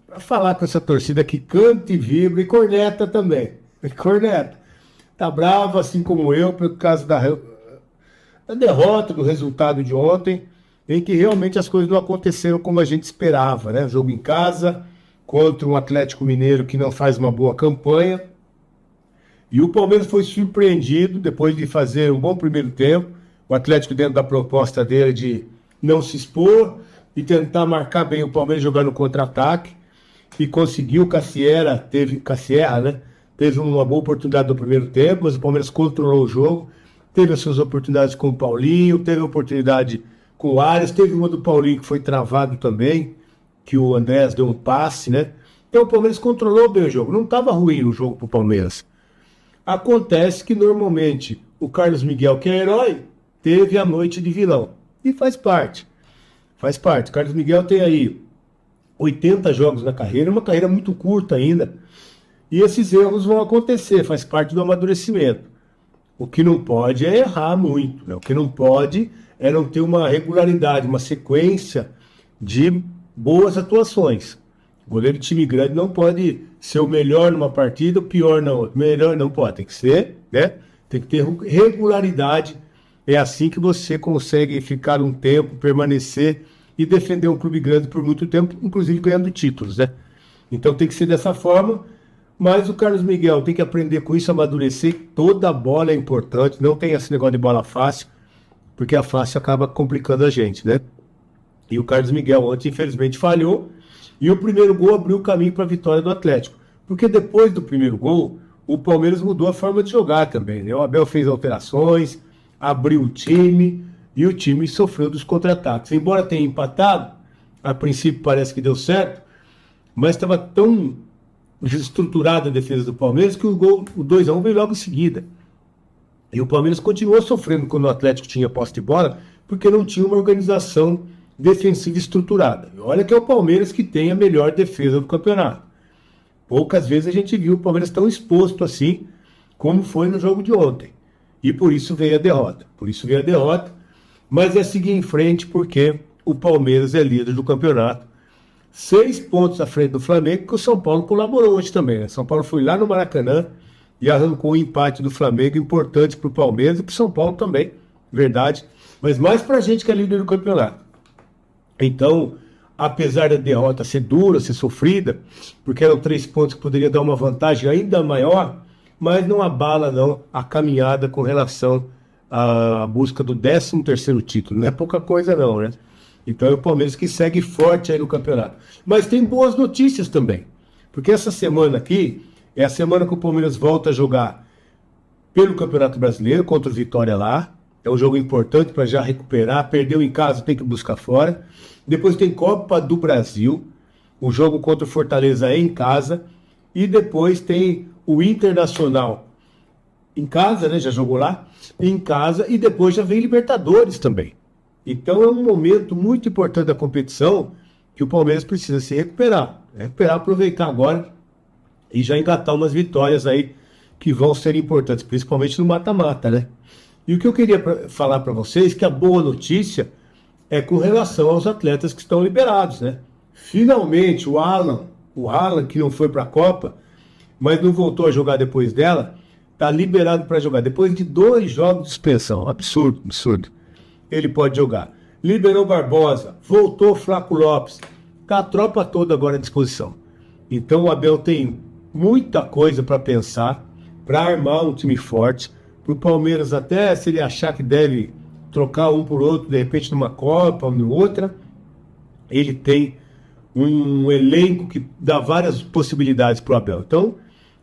para falar com essa torcida que canta e vibra e corneta também. Corneta. Tá brava, assim como eu, por causa da derrota, do resultado de ontem, em que realmente as coisas não aconteceram como a gente esperava, né? Jogo em casa, contra um Atlético Mineiro que não faz uma boa campanha. E o Palmeiras foi surpreendido depois de fazer um bom primeiro tempo. O Atlético, dentro da proposta dele de não se expor e tentar marcar bem o Palmeiras jogando contra-ataque. E conseguiu. Cassiera, né? Teve uma boa oportunidade no primeiro tempo, mas o Palmeiras controlou o jogo. Teve as suas oportunidades com o Paulinho, teve a oportunidade com o Arias, teve uma do Paulinho que foi travado também, que o Andrés deu um passe, né? Então o Palmeiras controlou bem o jogo. Não estava ruim o jogo para o Palmeiras. Acontece que normalmente o Carlos Miguel, que é herói, teve a noite de vilão. E faz parte. Faz parte. O Carlos Miguel tem aí 80 jogos na carreira, uma carreira muito curta ainda. E esses erros vão acontecer, faz parte do amadurecimento. O que não pode é errar muito, né? O que não pode é não ter uma regularidade, uma sequência de boas atuações. O goleiro de time grande não pode ser o melhor numa partida, o pior na outra. Melhor não pode, tem que ser, né? Tem que ter regularidade. É assim que você consegue ficar um tempo, permanecer e defender um clube grande por muito tempo, inclusive ganhando títulos, né? Então tem que ser dessa forma. Mas o Carlos Miguel tem que aprender com isso, amadurecer. Toda bola é importante, não tem esse negócio de bola fácil, porque a fácil acaba complicando a gente, né? E o Carlos Miguel ontem, infelizmente, falhou. E o primeiro gol abriu o caminho para a vitória do Atlético. Porque depois do primeiro gol, o Palmeiras mudou a forma de jogar também, né? O Abel fez alterações, abriu o time, e o time sofreu dos contra-ataques. Embora tenha empatado, a princípio parece que deu certo, mas estava tão desestruturada a defesa do Palmeiras que o 2-1 veio logo em seguida. E o Palmeiras continuou sofrendo quando o Atlético tinha posse de bola, porque não tinha uma organização defensiva estruturada. E olha que é o Palmeiras que tem a melhor defesa do campeonato. Poucas vezes a gente viu o Palmeiras tão exposto assim, como foi no jogo de ontem. E por isso veio a derrota. Mas é seguir em frente, porque o Palmeiras é líder do campeonato. 6 pontos à frente do Flamengo, que o São Paulo colaborou hoje também, né? São Paulo foi lá no Maracanã e arrancou o empate do Flamengo, importante para o Palmeiras e para o São Paulo também, verdade. Mas mais para a gente que é líder do campeonato. Então, apesar da derrota ser dura, ser sofrida, porque eram 3 pontos que poderia dar uma vantagem ainda maior, mas não abala não a caminhada com relação à busca do 13º título. Não é pouca coisa não, né? Então é o Palmeiras que segue forte aí no campeonato. Mas tem boas notícias também. Porque essa semana aqui é a semana que o Palmeiras volta a jogar pelo Campeonato Brasileiro contra o Vitória lá. É um jogo importante para já recuperar. Perdeu em casa, tem que buscar fora. Depois tem Copa do Brasil. O jogo contra o Fortaleza é em casa. E depois tem o Internacional em casa, né? Já jogou lá. Em casa. E depois já vem Libertadores também. Então é um momento muito importante da competição que o Palmeiras precisa se recuperar. Aproveitar agora e já engatar umas vitórias aí que vão ser importantes, principalmente no mata-mata, né? E o que eu queria falar para vocês, que a boa notícia é com relação aos atletas que estão liberados, né? Finalmente o Alan que não foi para a Copa, mas não voltou a jogar depois dela, está liberado para jogar. Depois de 2 jogos de suspensão. Absurdo. Ele pode jogar. Liberou Barbosa, voltou Flaco Lopes. Tá a tropa toda agora à disposição. Então o Abel tem muita coisa para pensar, para armar um time forte. Para o Palmeiras, até se ele achar que deve trocar um por outro, de repente numa Copa ou em outra, ele tem um elenco que dá várias possibilidades para o Abel. Então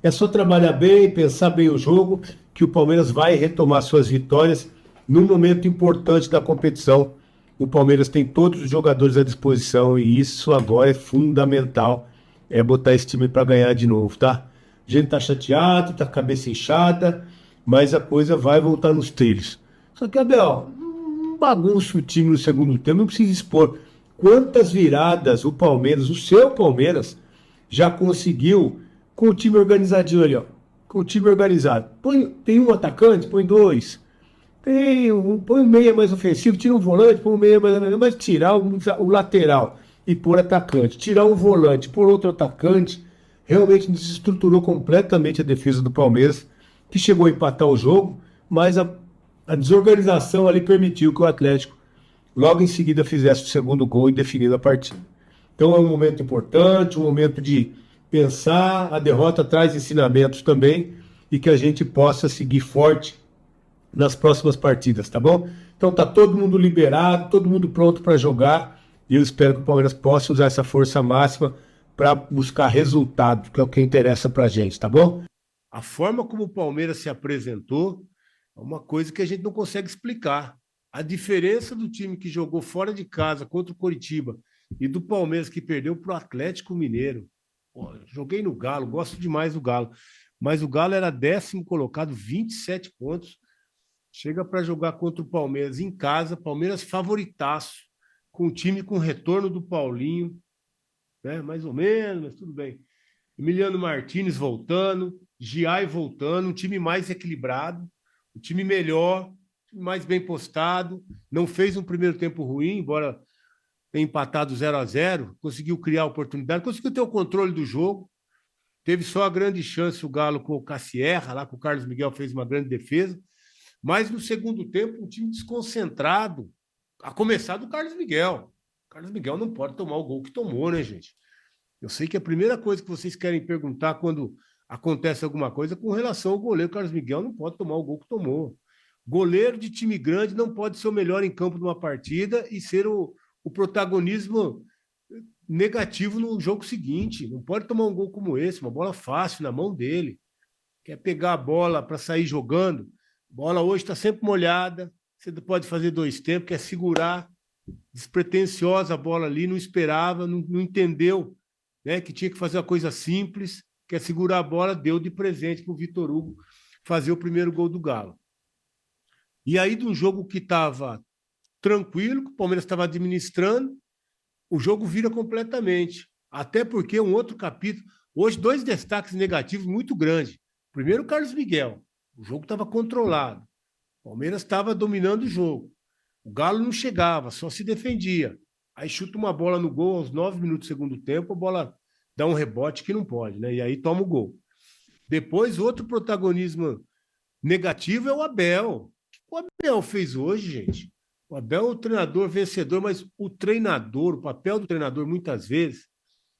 é só trabalhar bem, pensar bem o jogo, que o Palmeiras vai retomar suas vitórias num momento importante da competição. O Palmeiras tem todos os jogadores à disposição e isso agora é fundamental, é botar esse time para ganhar de novo, tá? A gente tá chateado, tá com a cabeça inchada, mas a coisa vai voltar nos trilhos. Só que, Abel, não bagunça o time no segundo tempo, não precisa expor. Quantas viradas o Palmeiras, o seu Palmeiras, já conseguiu com o time organizadinho ali, ó. Com o time organizado. Tem um atacante, põe 2. Põe um meia mais ofensivo, tira um volante, põe um meia mais tirar o lateral. e por atacante. Tirar um volante por outro atacante realmente desestruturou completamente a defesa do Palmeiras, que chegou a empatar o jogo, mas a desorganização ali permitiu que o Atlético logo em seguida fizesse o segundo gol e definindo a partida. Então é um momento importante, um momento de pensar, a derrota traz ensinamentos também e que a gente possa seguir forte nas próximas partidas, tá bom? Então tá todo mundo liberado, todo mundo pronto para jogar e eu espero que o Palmeiras possa usar essa força máxima para buscar resultado, que é o que interessa pra gente, tá bom? A forma como o Palmeiras se apresentou é uma coisa que a gente não consegue explicar. A diferença do time que jogou fora de casa contra o Coritiba e do Palmeiras que perdeu para o Atlético Mineiro. Pô, joguei no Galo, gosto demais do Galo. Mas o Galo era 10º colocado, 27 pontos. Chega para jogar contra o Palmeiras em casa, Palmeiras favoritaço, com o time com retorno do Paulinho, né? Mais ou menos, mas tudo bem. Emiliano Martínez voltando, Giai voltando, um time mais equilibrado, um time melhor, mais bem postado, não fez um primeiro tempo ruim, embora tenha empatado 0-0, conseguiu criar oportunidade, conseguiu ter o controle do jogo, teve só a grande chance o Galo com o Cassierra, lá com o Carlos Miguel fez uma grande defesa, mas no segundo tempo um time desconcentrado, a começar do Carlos Miguel. O Carlos Miguel não pode tomar o gol que tomou, né, gente? Eu sei que a primeira coisa que vocês querem perguntar quando acontece alguma coisa é com relação ao goleiro. O Carlos Miguel não pode tomar o gol que tomou. Goleiro de time grande não pode ser o melhor em campo de uma partida e ser o protagonismo negativo no jogo seguinte. Não pode tomar um gol como esse, uma bola fácil na mão dele. Quer pegar a bola para sair jogando. A bola hoje está sempre molhada. Você pode fazer 2 tempos, quer segurar. Despretensiosa a bola ali, não esperava, não entendeu, né, que tinha que fazer uma coisa simples, que é segurar a bola, deu de presente para o Vitor Hugo fazer o primeiro gol do Galo. E aí, de um jogo que estava tranquilo, que o Palmeiras estava administrando, o jogo vira completamente. Até porque um outro capítulo. Hoje, 2 destaques negativos muito grandes. Primeiro, o Carlos Miguel. O jogo estava controlado. O Palmeiras estava dominando o jogo. O Galo não chegava, só se defendia. Aí chuta uma bola no gol aos 9 minutos do segundo tempo, a bola dá um rebote que não pode, né? E aí toma o gol. Depois, outro protagonismo negativo é o Abel. O Abel fez hoje, gente. O Abel é o treinador vencedor, mas o treinador, o papel do treinador, muitas vezes,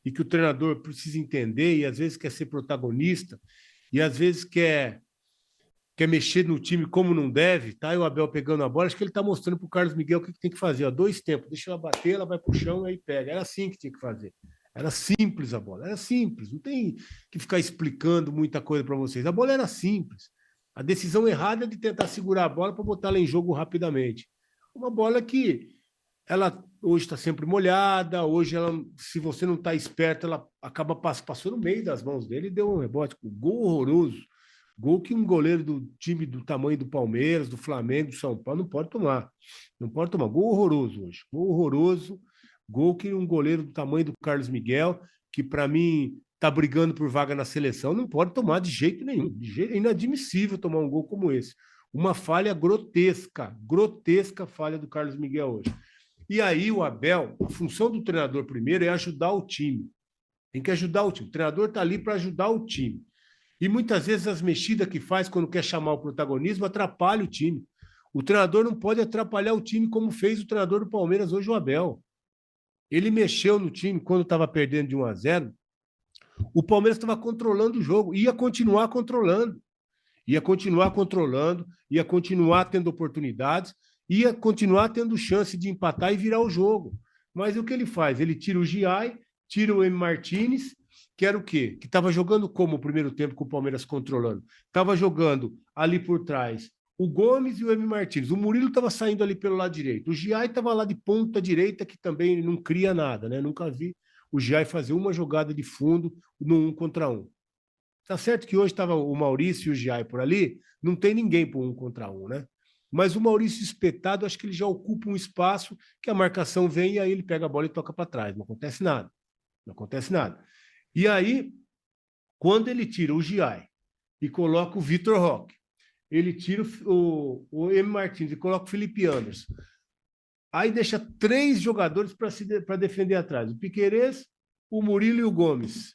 e que o treinador precisa entender, e às vezes quer ser protagonista, e às vezes quer mexer no time como não deve, tá? E o Abel pegando a bola, acho que ele está mostrando para o Carlos Miguel o que tem que fazer. Ó, 2 tempos, deixa ela bater, ela vai para o chão e aí pega. Era assim que tinha que fazer. Era simples a bola, era simples. Não tem que ficar explicando muita coisa para vocês. A bola era simples. A decisão errada é de tentar segurar a bola para botar ela em jogo rapidamente. Uma bola que ela hoje está sempre molhada, hoje ela, se você não está esperto, ela acaba passou no meio das mãos dele e deu um rebote. Um gol horroroso. Gol que um goleiro do time do tamanho do Palmeiras, do Flamengo, do São Paulo não pode tomar. Não pode tomar. Gol horroroso hoje. Gol horroroso. Gol que um goleiro do tamanho do Carlos Miguel, que para mim está brigando por vaga na seleção, não pode tomar de jeito nenhum. É inadmissível tomar um gol como esse. Uma falha grotesca, grotesca falha do Carlos Miguel hoje. E aí o Abel, a função do treinador primeiro é ajudar o time. Tem que ajudar o time. O treinador está ali para ajudar o time. E muitas vezes as mexidas que faz quando quer chamar o protagonismo atrapalha o time. O treinador não pode atrapalhar o time como fez o treinador do Palmeiras hoje, o Abel. Ele mexeu no time quando estava perdendo de 1-0. O Palmeiras estava controlando o jogo, ia continuar controlando. Ia continuar controlando, ia continuar tendo oportunidades, ia continuar tendo chance de empatar e virar o jogo. Mas o que ele faz? Ele tira o Giai, tira o M. Martínez, que era o quê? Que estava jogando como o primeiro tempo com o Palmeiras controlando? Estava jogando ali por trás o Gomes e o M. Martínez. O Murilo estava saindo ali pelo lado direito. O Giai estava lá de ponta direita, que também não cria nada, né? Nunca vi o Giai fazer uma jogada de fundo no 1 contra 1. Tá certo que hoje estava o Maurício e o Giai por ali, não tem ninguém por 1 contra 1, né? Mas o Maurício espetado, acho que ele já ocupa um espaço que a marcação vem e aí ele pega a bola e toca para trás. Não acontece nada. Não acontece nada. E aí, quando ele tira o Giai e coloca o Vitor Roque, ele tira o M. Martins e coloca o Felipe Anderson. Aí deixa 3 jogadores para defender atrás. O Piquerez, o Murilo e o Gomes.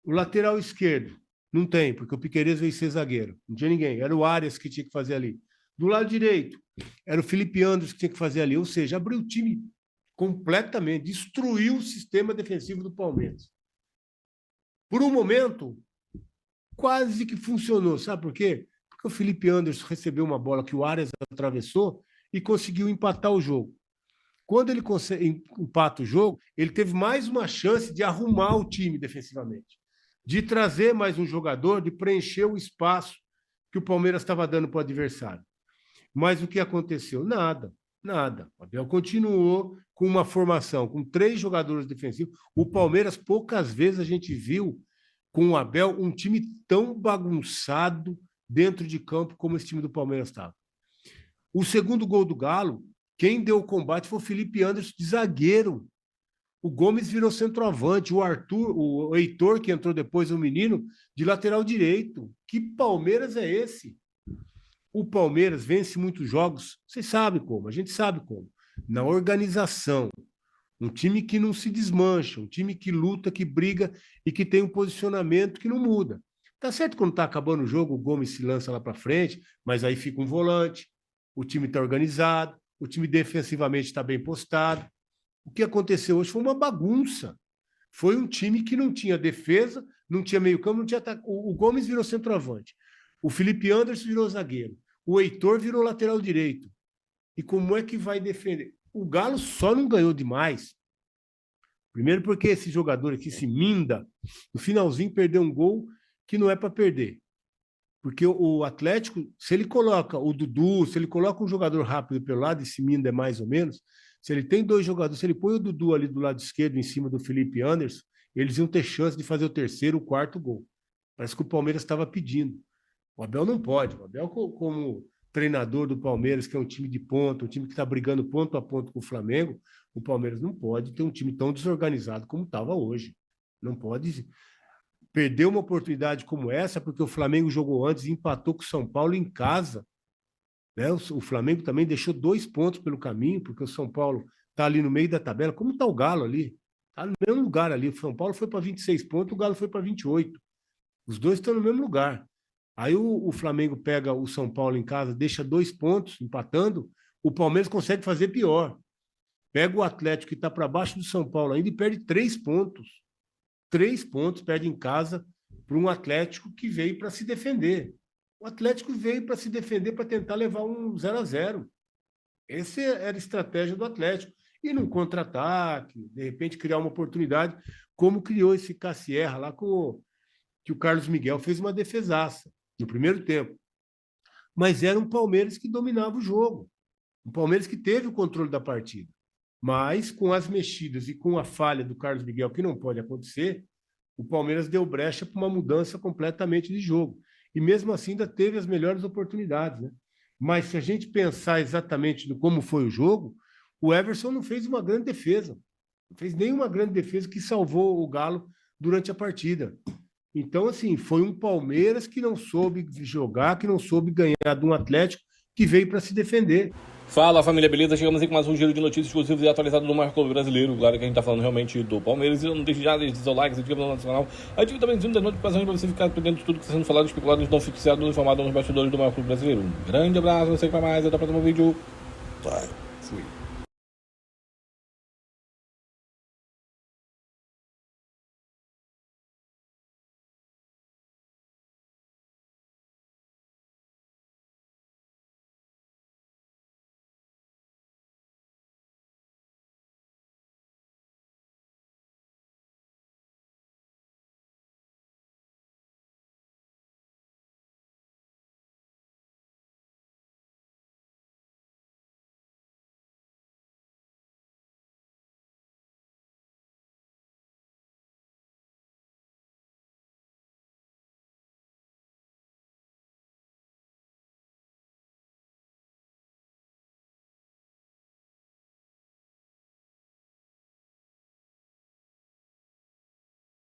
O lateral esquerdo, não tem, porque o Piquerez veio ser zagueiro. Não tinha ninguém. Era o Arias que tinha que fazer ali. Do lado direito, era o Felipe Anderson que tinha que fazer ali. Ou seja, abriu o time completamente, destruiu o sistema defensivo do Palmeiras. Por um momento, quase que funcionou. Sabe por quê? Porque o Felipe Anderson recebeu uma bola que o Arias atravessou e conseguiu empatar o jogo. Quando ele empata o jogo, ele teve mais uma chance de arrumar o time defensivamente, de trazer mais um jogador, de preencher o espaço que o Palmeiras estava dando para o adversário. Mas o que aconteceu? Nada, nada. O Abel continuou com uma formação, com 3 jogadores defensivos. O Palmeiras, poucas vezes a gente viu com o Abel um time tão bagunçado dentro de campo como esse time do Palmeiras estava. O segundo gol do Galo, quem deu o combate foi o Felipe Anderson de zagueiro. O Gomes virou centroavante, o Heitor, que entrou depois, o menino, de lateral direito. Que Palmeiras é esse? O Palmeiras vence muitos jogos, vocês sabem como, a gente sabe como. Na organização. Um time que não se desmancha, um time que luta, que briga e que tem um posicionamento que não muda. Tá certo quando tá acabando o jogo, o Gomes se lança lá para frente, mas aí fica um volante, o time está organizado, o time defensivamente está bem postado. O que aconteceu hoje foi uma bagunça. Foi um time que não tinha defesa, não tinha meio-campo, não tinha ataque. O Gomes virou centroavante. O Felipe Anderson virou zagueiro. O Heitor virou lateral direito. E como é que vai defender? O Galo só não ganhou demais. Primeiro porque esse jogador aqui se minda, no finalzinho perdeu um gol que não é para perder. Porque o Atlético, se ele coloca o Dudu, se ele coloca um jogador rápido pelo lado, e se minda é mais ou menos, se ele tem 2 jogadores, se ele põe o Dudu ali do lado esquerdo em cima do Felipe Anderson, eles iam ter chance de fazer o 3º, o 4º gol. Parece que o Palmeiras estava pedindo. O Abel não pode. O Abel, como treinador do Palmeiras, que é um time de ponta, um time que está brigando ponto a ponto com o Flamengo, o Palmeiras não pode ter um time tão desorganizado como estava hoje. Não pode perder uma oportunidade como essa, porque o Flamengo jogou antes e empatou com o São Paulo em casa. Né? O Flamengo também deixou 2 pontos pelo caminho, porque o São Paulo está ali no meio da tabela. Como está o Galo ali? Está no mesmo lugar ali. O São Paulo foi para 26 pontos, o Galo foi para 28. Os dois estão no mesmo lugar. Aí o Flamengo pega o São Paulo em casa, deixa 2 pontos, empatando, o Palmeiras consegue fazer pior. Pega o Atlético, que está para baixo do São Paulo ainda, e perde 3 pontos. 3 pontos, perde em casa para um Atlético que veio para se defender. O Atlético veio para se defender, para tentar levar um 0-0. Essa era a estratégia do Atlético. E num contra-ataque, de repente criar uma oportunidade, como criou esse Cassierra lá que o Carlos Miguel fez uma defesaça no primeiro tempo. Mas era um Palmeiras que dominava o jogo. Um Palmeiras que teve o controle da partida. Mas, com as mexidas e com a falha do Carlos Miguel, que não pode acontecer, o Palmeiras deu brecha para uma mudança completamente de jogo. E mesmo assim ainda teve as melhores oportunidades. Né? Mas se a gente pensar exatamente no como foi o jogo, o Everson não fez uma grande defesa. Não fez nenhuma grande defesa que salvou o Galo durante a partida. Então, assim, foi um Palmeiras que não soube jogar, que não soube ganhar de um Atlético que veio para se defender. Fala família, beleza? Chegamos aqui com mais um giro de notícias exclusivas e atualizadas do maior clube brasileiro. Claro que a gente tá falando realmente do Palmeiras. E não deixe já de seu like, se inscreva no nosso canal. Ative também o sininho das notificações para você ficar por dentro de tudo que está sendo falado, especulado, não fixado, informado nos bastidores do maior clube brasileiro. Um grande abraço, não sei para mais, até o próximo vídeo. Bye. Fui.